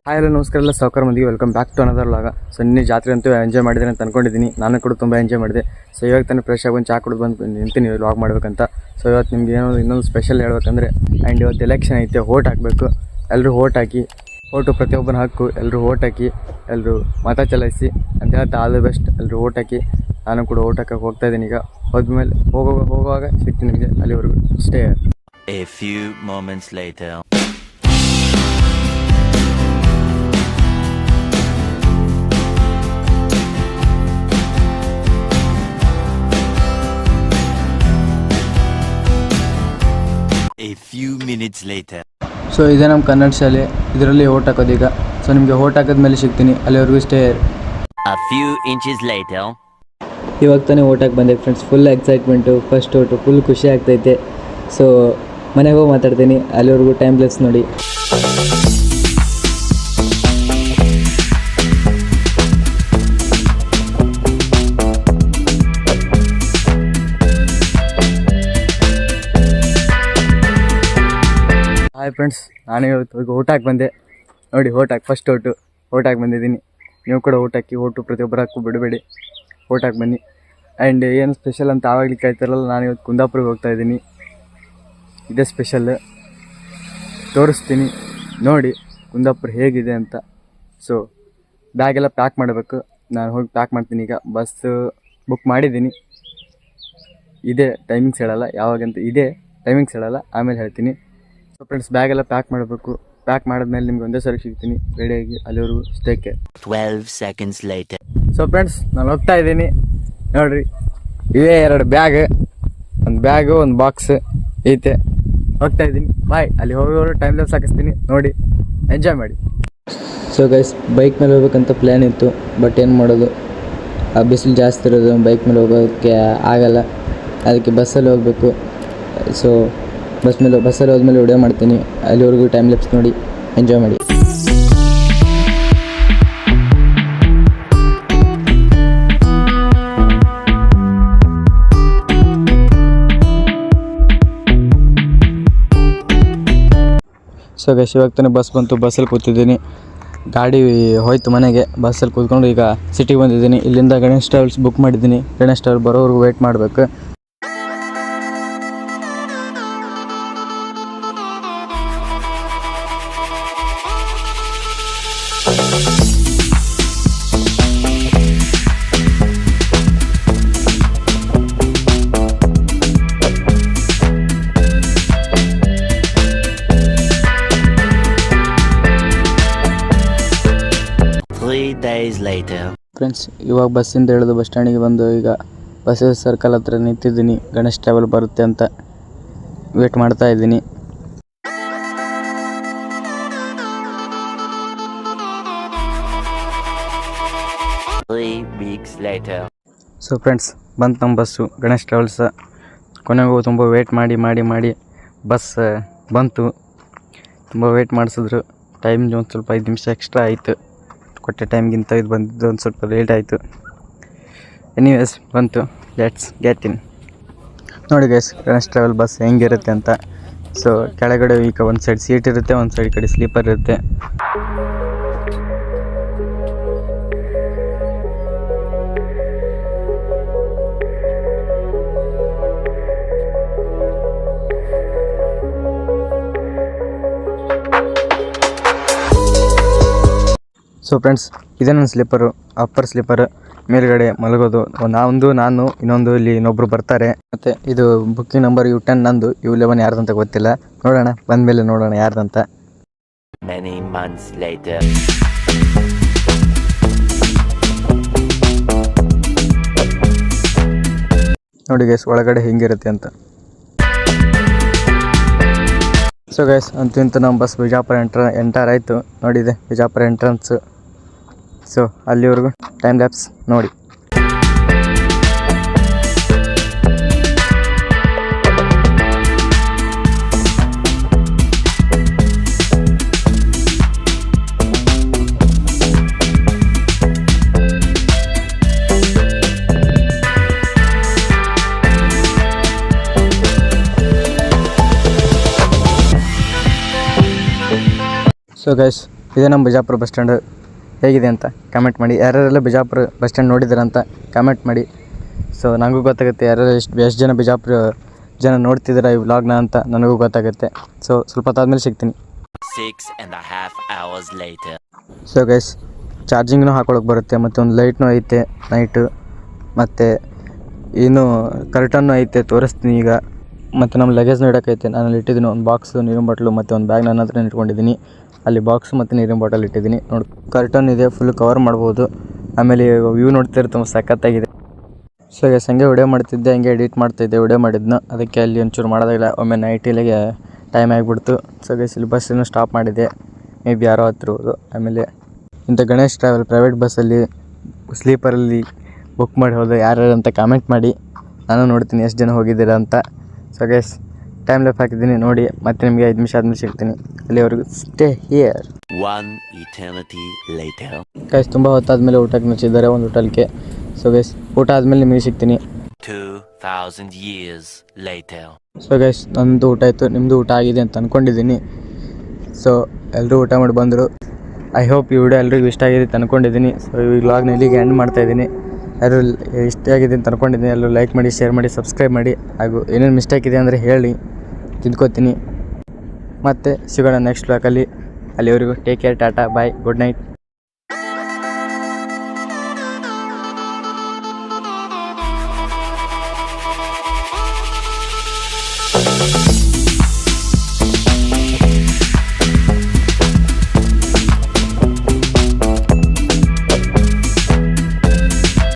Hi hello ನಮಸ್ಕಾರ ಎಲ್ಲ ಸಾವುಕಾರ ಮಂದಿಗೆ welcome back to another vlog. So ನಿನ್ನೆ ಜಾತ್ರೆ ಅಂತೂ ಎಂಜಾಯ್ ಮಾಡಿದ್ದೀನಿ ಅಂತ ಅನ್ಕೊಂಡಿದ್ದೀನಿ. ನಾನು ಕೂಡ ತುಂಬ ಎಂಜಾಯ್ ಮಾಡಿದೆ. ಸೊ ಇವಾಗ ತಾನೇ ಫ್ರೆಶ್ ಆಗಿ ಒಂದು ಚಾ ಕುಡಿದು ಬಂದು ನಿಂತೀನಿ ವ್ಲಾಗ್ ಮಾಡ್ಬೇಕಂತ. ಸೊ ಇವತ್ತು ನಿಮ್ಗೆ ಇನ್ನೊಂದು ಸ್ಪೆಷಲ್ ಹೇಳ್ಬೇಕಂದ್ರೆ ಆ್ಯಂಡ್ ಇವತ್ತು ಎಲೆಕ್ಷನ್ ಐತೆ, ಓಟ್ ಹಾಕಬೇಕು. ಎಲ್ಲರೂ ಓಟ್ ಹಾಕಿ, ಓಟು ಪ್ರತಿಯೊಬ್ಬನ ಹಕ್ಕು. ಎಲ್ಲರೂ ಓಟ್ ಹಾಕಿ, ಎಲ್ಲರೂ ಮತ ಚಲಾಯಿಸಿ ಅಂತ ಹೇಳ್ತಾ ಆಲ್ ದಿ ಬೆಸ್ಟ್. ಎಲ್ಲರೂ ಓಟ್ ಹಾಕಿ. ನಾನು ಕೂಡ ಓಟ್ ಹಾಕಕ್ಕೆ ಹೋಗ್ತಾ ಇದ್ದೀನಿ. ಈಗ ಹೋದ್ಮೇಲೆ ಹೋಗುವಾಗ ಸಿಗ್ತೀನಿ ನಿಮಗೆ. ಅಲ್ಲಿವರೆಗೂ stay. A few moments later. A few minutes later. So ಇದೇ ನಮ್ಮ ಕನ್ನಡ ಶಾಲೆ, ಇದರಲ್ಲಿ ಓಟ್ ಹಾಕೋದೀಗ. ಸೊ ನಿಮಗೆ ಓಟ್ ಹಾಕಿದ್ಮೇಲೆ ಸಿಗ್ತೀನಿ. ಅಲ್ಲಿವರೆಗೂ stay. A few inches later. ಇವಾಗ ತಾನೇ ಓಟ್ ಹಾಕಿ ಬಂದೆ friends. Full excitement, first vote, full ಖುಷಿ ಆಗ್ತೈತೆ. ಸೊ ಮನೆಗೆ ಹೋಗಿ ಮಾತಾಡ್ತೀನಿ. ಅಲ್ಲಿವರೆಗೂ ಟೈಮ್ ಲೆಸ್ ನೋಡಿ. ಹಾಯ್ ಫ್ರೆಂಡ್ಸ್, ನಾನೇ ಇವತ್ತು ಓಟ್ ಹಾಕಿ ಬಂದೆ ನೋಡಿ. ಫಸ್ಟ್ ಓಟ್ ಹಾಕಿ ಬಂದಿದ್ದೀನಿ. ನೀವು ಕೂಡ ಓಟ್ ಹಾಕಿ. ಓಟು ಪ್ರತಿಯೊಬ್ಬರು ಹಾಕು, ಬಿಡಬೇಡಿ. ಓಟ್ ಹಾಕಿ ಬನ್ನಿ. ಆ್ಯಂಡ್ ಏನು ಸ್ಪೆಷಲ್ ಅಂತ ಆವಾಗಲೇ ಕೇಳ್ತಾರಲ್ಲ, ನಾನು ಇವತ್ತು ಕುಂದಾಪುರಿಗೆ ಹೋಗ್ತಾಯಿದ್ದೀನಿ. ಇದೇ ಸ್ಪೆಷಲ್, ತೋರಿಸ್ತೀನಿ ನೋಡಿ ಕುಂದಾಪುರ ಹೇಗಿದೆ ಅಂತ. ಸೊ ಬ್ಯಾಗೆಲ್ಲ ಪ್ಯಾಕ್ ಮಾಡಬೇಕು. ನಾನು ಹೋಗಿ ಪ್ಯಾಕ್ ಮಾಡ್ತೀನಿ. ಈಗ ಬಸ್ ಬುಕ್ ಮಾಡಿದ್ದೀನಿ. ಇದೇ ಟೈಮಿಂಗ್ಸ್ ಹೇಳಲ್ಲ, ಯಾವಾಗಂತ ಇದೇ ಟೈಮಿಂಗ್ಸ್ ಹೇಳಲ್ಲ, ಆಮೇಲೆ ಹೇಳ್ತೀನಿ. ಸೊ ಫ್ರೆಂಡ್ಸ್, ಬ್ಯಾಗೆಲ್ಲ ಪ್ಯಾಕ್ ಮಾಡಬೇಕು. ಪ್ಯಾಕ್ ಮಾಡಿದ್ಮೇಲೆ ನಿಮ್ಗೆ ಒಂದೇ ಸರಿ ಸಿಗ್ತೀನಿ ರೆಡಿಯಾಗಿ. ಅಲ್ಲಿವರೆಗೂ ಸ್ಟೇಕೆ. 12 seconds later. ಸೊ ಫ್ರೆಂಡ್ಸ್, ನಾನು ಹೋಗ್ತಾ ಇದ್ದೀನಿ ನೋಡಿರಿ. ಇವೇ 2 ಬ್ಯಾಗ್, ಒಂದು ಬ್ಯಾಗು, ಒಂದು ಬಾಕ್ಸ್ ಐತೆ. ಹೋಗ್ತಾ ಇದ್ದೀನಿ. ಬಾಯ್. ಅಲ್ಲಿ ಹೋಗೋರು ಟೈಮ್ ಲೆಸ್ ಹಾಕಿಸ್ತೀನಿ ನೋಡಿ. ಎಂಜಾಯ್ ಮಾಡಿ. ಸೊ ಗೈಸ್, ಬೈಕ್ ಮೇಲೆ ಹೋಗ್ಬೇಕಂತ ಪ್ಲ್ಯಾನ್ ಇತ್ತು. ಬಟ್ ಏನು ಮಾಡೋದು, ಆ ಬಿಸಿಲು ಜಾಸ್ತಿ ಇರೋದು, ಬೈಕ್ ಮೇಲೆ ಹೋಗೋಕ್ಕೆ ಆಗಲ್ಲ. ಅದಕ್ಕೆ ಬಸ್ಸಲ್ಲಿ ಹೋಗಬೇಕು. ಸೊ ಬಸ್ಸಲ್ಲಿ ಹೋದ್ಮೇಲೆ ವಿಡಿಯೋ ಮಾಡ್ತೀನಿ. ಅಲ್ಲಿವರೆಗೂ ಟೈಮ್ ಲೆಪ್ಸ್ ನೋಡಿ, ಎಂಜಾಯ್ ಮಾಡಿ. ಸೊ ಗೈಸ್, ಇವಾಗ ತಾನೇ ಬಸ್ ಬಂತು. ಬಸ್ಸಲ್ಲಿ ಕೂತಿದ್ದೀನಿ. ಗಾಡಿ ಹೋಯ್ತು ಮನೆಗೆ. ಬಸ್ಸಲ್ಲಿ ಕೂತ್ಕೊಂಡು ಈಗ ಸಿಟಿಗೆ ಬಂದಿದ್ದೀನಿ. ಇಲ್ಲಿಂದ ಗಣೇಶ್ ಟ್ರಾವೆಲ್ಸ್ ಬುಕ್ ಮಾಡಿದ್ದೀನಿ. ಗಣೇಶ್ ಟ್ರಾವೆಲ್ ಬರೋವರೆಗೂ ವೆಯ್ಟ್ ಮಾಡಬೇಕು. Days later. ಫ್ರೆಂಡ್ಸ್, ಇವಾಗ ಬಸ್ಸಿಂದ ಇಳಿದು ಬಸ್ ಸ್ಟ್ಯಾಂಡಿಗೆ ಬಂದು ಈಗ ಬಸ್ ಸರ್ಕಲ್ ಹತ್ರ ನಿಂತಿದ್ದೀನಿ. ಗಣೇಶ್ ಟ್ರಾವೆಲ್ ಬರುತ್ತೆ ಅಂತ ವೇಟ್ ಮಾಡ್ತಾ ಇದ್ದೀನಿ. Three weeks later. So friends, ಬಂತು ನಮ್ಮ ಬಸ್ಸು, ಗಣೇಶ್ ಟ್ರಾವೆಲ್ಸ್. ಕೊನೆಗೂ ತುಂಬ ವೇಟ್ ಮಾಡಿ ಬಸ್ ಬಂತು. ತುಂಬ ವೇಟ್ ಮಾಡಿಸಿದ್ರು. ಟೈಮ್ ಒಂದು ಸ್ವಲ್ಪ 5 ನಿಮಿಷ ಎಕ್ಸ್ಟ್ರಾ ಆಯಿತು. ಕೊಟ್ಟೆ ಟೈಮ್ಗಿಂತ ಇದು ಬಂದಿದ್ದು ಒಂದು ಸ್ವಲ್ಪ ಲೇಟ್ ಆಯಿತು. ಎನಿವೇಸ್ ಬಂತು. Let's get in. ನೋಡಿ ಗೈಸ್, ಗಣೇಶ್ ಟ್ರಾವೆಲ್ ಬಸ್ ಹೆಂಗಿರುತ್ತೆ ಅಂತ. ಸೊ ಕೆಳಗಡೆ ಈಗ ಒಂದು ಸೈಡ್ ಸೀಟ್ ಇರುತ್ತೆ, ಒಂದು ಸೈಡ್ ಕಡೆ ಸ್ಲೀಪರ್ ಇರುತ್ತೆ. ಸೊ ಫ್ರೆಂಡ್ಸ್, ಇದೇ ನನ್ನ ಸ್ಲೀಪರು, ಅಪ್ಪರ್ ಸ್ಲೀಪರ್. ಮೇಲ್ಗಡೆ ಮಲಗೋದು ನಾನು ಇನ್ನೊಂದು ಇಲ್ಲಿ ಇನ್ನೊಬ್ರು ಬರ್ತಾರೆ. ಮತ್ತು ಇದು ಬುಕ್ಕಿಂಗ್ ನಂಬರ್ U10 ನಂದು, U11 ಯಾರ್ದಂತ ಗೊತ್ತಿಲ್ಲ. ನೋಡೋಣ, ಬಂದಮೇಲೆ ನೋಡೋಣ ಯಾರ್ದಂತ. Many months later. ನೋಡಿ ಗೈಸ್, ಒಳಗಡೆ ಹೆಂಗಿರುತ್ತೆ ಅಂತ. ಸೊ ಗೈಸ್, ಅಂತೂ ಇಂತೂ ನಮ್ಮ ಬಸ್ ಬಿಜಾಪುರ ಎಂಟರ್ ಆಯಿತು. ನೋಡಿದೆ ಬಿಜಾಪುರ ಎಂಟ್ರೆನ್ಸು. ಸೊ ಅಲ್ಲಿವರೆಗೂ ಟೈಮ್ ಲ್ಯಾಪ್ಸ್ ನೋಡಿ. ಸೊ ಗೈಸ್, ಇದೇ ನಮ್ಮ ಬಿಜಾಪುರ ಬಸ್ ಸ್ಟ್ಯಾಂಡ್ ಹೇಗಿದೆ ಅಂತ ಕಮೆಂಟ್ ಮಾಡಿ. ಯಾರ್ಯಾರೆಲ್ಲ ಬಿಜಾಪುರ ಬಸ್ ಸ್ಟ್ಯಾಂಡ್ ನೋಡಿದ್ದೀರಂತ ಕಮೆಂಟ್ ಮಾಡಿ. ಸೊ ನನಗೂ ಗೊತ್ತಾಗುತ್ತೆ ಯಾರ್ಯಾರು ಎಷ್ಟು ಜನ ಬಿಜಾಪುರ ಜನ ನೋಡ್ತಿದ್ದೀರಾ ಈ ವ್ಲಾಗ್ನ ಅಂತ ನನಗೂ ಗೊತ್ತಾಗುತ್ತೆ. ಸೊ ಸ್ವಲ್ಪ ಹೊತ್ತಾದ್ಮೇಲೆ ಸಿಗ್ತೀನಿ. 6.5 hours later. ಸೊ ಗೈಸ್ ಚಾರ್ಜಿಂಗ್ನೂ ಹಾಕೊಳಕ್ಕೆ ಬರುತ್ತೆ, ಮತ್ತು ಒಂದು ಲೈಟ್ನೂ ಐತೆ ನೈಟು, ಮತ್ತು ಏನು ಕರ್ಟನ್ನು ಐತೆ ತೋರಿಸ್ತೀನಿ ಈಗ. ಮತ್ತು ನಮ್ಮ ಲಗೇಜ್ನೂ ಇಡೋಕ್ಕೈತೆ. ನಾನು ಅಲ್ಲಿ ಇಟ್ಟಿದ್ದೀನಿ ಒಂದು ಬಾಕ್ಸು, ನೀರಿನ ಬಾಟ್ಲು ಮತ್ತು ಒಂದು ಬ್ಯಾಗ್ ನನ್ನ ಹತ್ರ ಇಟ್ಕೊಂಡಿದ್ದೀನಿ. ಅಲ್ಲಿ ಬಾಕ್ಸ್ ಮತ್ತು ನೀರಿನ ಬಾಟಲ್ ಇಟ್ಟಿದ್ದೀನಿ ನೋಡಿ. ಕರ್ಟನ್ ಇದೆ, ಫುಲ್ ಕವರ್ ಮಾಡ್ಬೋದು. ಆಮೇಲೆ ವ್ಯೂ ನೋಡ್ತಿದ್ರೆ ತುಂಬ ಸಖತ್ತಾಗಿದೆ. ಸೊ ಗೈಸ್ ಹಂಗೆ ವಿಡಿಯೋ ಮಾಡ್ತಿದ್ದೆ, ಹಂಗೆ ಎಡಿಟ್ ಮಾಡ್ತಾಯಿದ್ದೆ ವಿಡಿಯೋ ಮಾಡಿದ್ನ. ಅದಕ್ಕೆ ಅಲ್ಲಿ ಒಂಚೂರು ಮಾಡೋದಾಗಿಲ್ಲ, ಒಮ್ಮೆ ನೈಟಿಲಿಗೆ ಟೈಮ್ ಆಗಿಬಿಡ್ತು. ಸೊ ಗೈಸ್ ಇಲ್ಲಿ ಬಸ್ಸನ್ನು ಸ್ಟಾಪ್ ಮಾಡಿದೆ, ಮೇ ಬಿ ಯಾರೋ ಹತ್ತಿರಬೋದು. ಆಮೇಲೆ ಇಂಥ ಗಣೇಶ್ ಟ್ರಾವೆಲ್ ಪ್ರೈವೇಟ್ ಬಸ್ಸಲ್ಲಿ ಸ್ಲೀಪರಲ್ಲಿ ಬುಕ್ ಮಾಡಿ ಹೋದ ಯಾರು ಅಂತ ಕಾಮೆಂಟ್ ಮಾಡಿ. ನಾನು ನೋಡ್ತೀನಿ ಎಷ್ಟು ಜನ ಹೋಗಿದ್ದೀರಾ ಅಂತ. ಸೊ ಗೈಸ್ ಟೈಮ್ ಲೆಫ್ ಹಾಕಿದ್ದೀನಿ ನೋಡಿ. ಮತ್ತೆ ನಿಮಗೆ 5 ನಿಮಿಷ ಆದಮೇಲೆ ಸಿಗ್ತೀನಿ. ಅಲ್ಲಿವರೆಗೂ stay here. 1 eternity later. Guys ತುಂಬ ಹೊತ್ತಾದಮೇಲೆ ಊಟಕ್ಕೆ ನುಚ್ಚಿದ್ದಾರೆ ಒಂದು ಹೋಟೆಲ್ಗೆ. ಸೊ ಗೈಸ್ ಊಟ ಆದಮೇಲೆ ನಿಮಗೆ ಸಿಗ್ತೀನಿ. 2000 years later. ಸೊ ಗೈಸ್ ನಮ್ಮದು ಊಟ ಆಯಿತು, ನಿಮ್ಮದು ಊಟ ಆಗಿದೆ ಅಂತ ಅಂದ್ಕೊಂಡಿದ್ದೀನಿ. ಸೊ ಎಲ್ಲರೂ ಊಟ ಮಾಡಿ ಬಂದರು. ಐ ಹೋಪ್ ಈ ವಿಡಿಯೋ ಎಲ್ರಿಗೂ ಇಷ್ಟ ಆಗಿದೆ ಅಂತ ಅಂದ್ಕೊಂಡಿದ್ದೀನಿ. ಸೊ ಈ ವ್ಲಾಗ್ನ ಇಲ್ಲಿಗೆ ಎಂಡ್ ಮಾಡ್ತಾಯಿದ್ದೀನಿ. ಯಾರು ಇಷ್ಟ ಆಗಿದೆ ಅಂತ ಅಂದ್ಕೊಂಡಿದ್ದೀನಿ. ಎಲ್ಲರೂ ಲೈಕ್ ಮಾಡಿ, ಶೇರ್ ಮಾಡಿ, ಸಬ್ಸ್ಕ್ರೈಬ್ ಮಾಡಿ. ಹಾಗೂ ಏನೇನು ಮಿಸ್ಟೇಕ್ ಇದೆ ಅಂದರೆ ಹೇಳಿ, ತಿದ್ಕೋತೀನಿ. ಮತ್ತು ಸಿಗೋಣ ನೆಕ್ಸ್ಟ್ ವ್ಲಾಗಲ್ಲಿ. ಅಲ್ಲಿವರೆಗೂ ಟೇಕ್ ಕೇರ್, ಟಾಟಾ, ಬಾಯ್, ಗುಡ್ ನೈಟ್.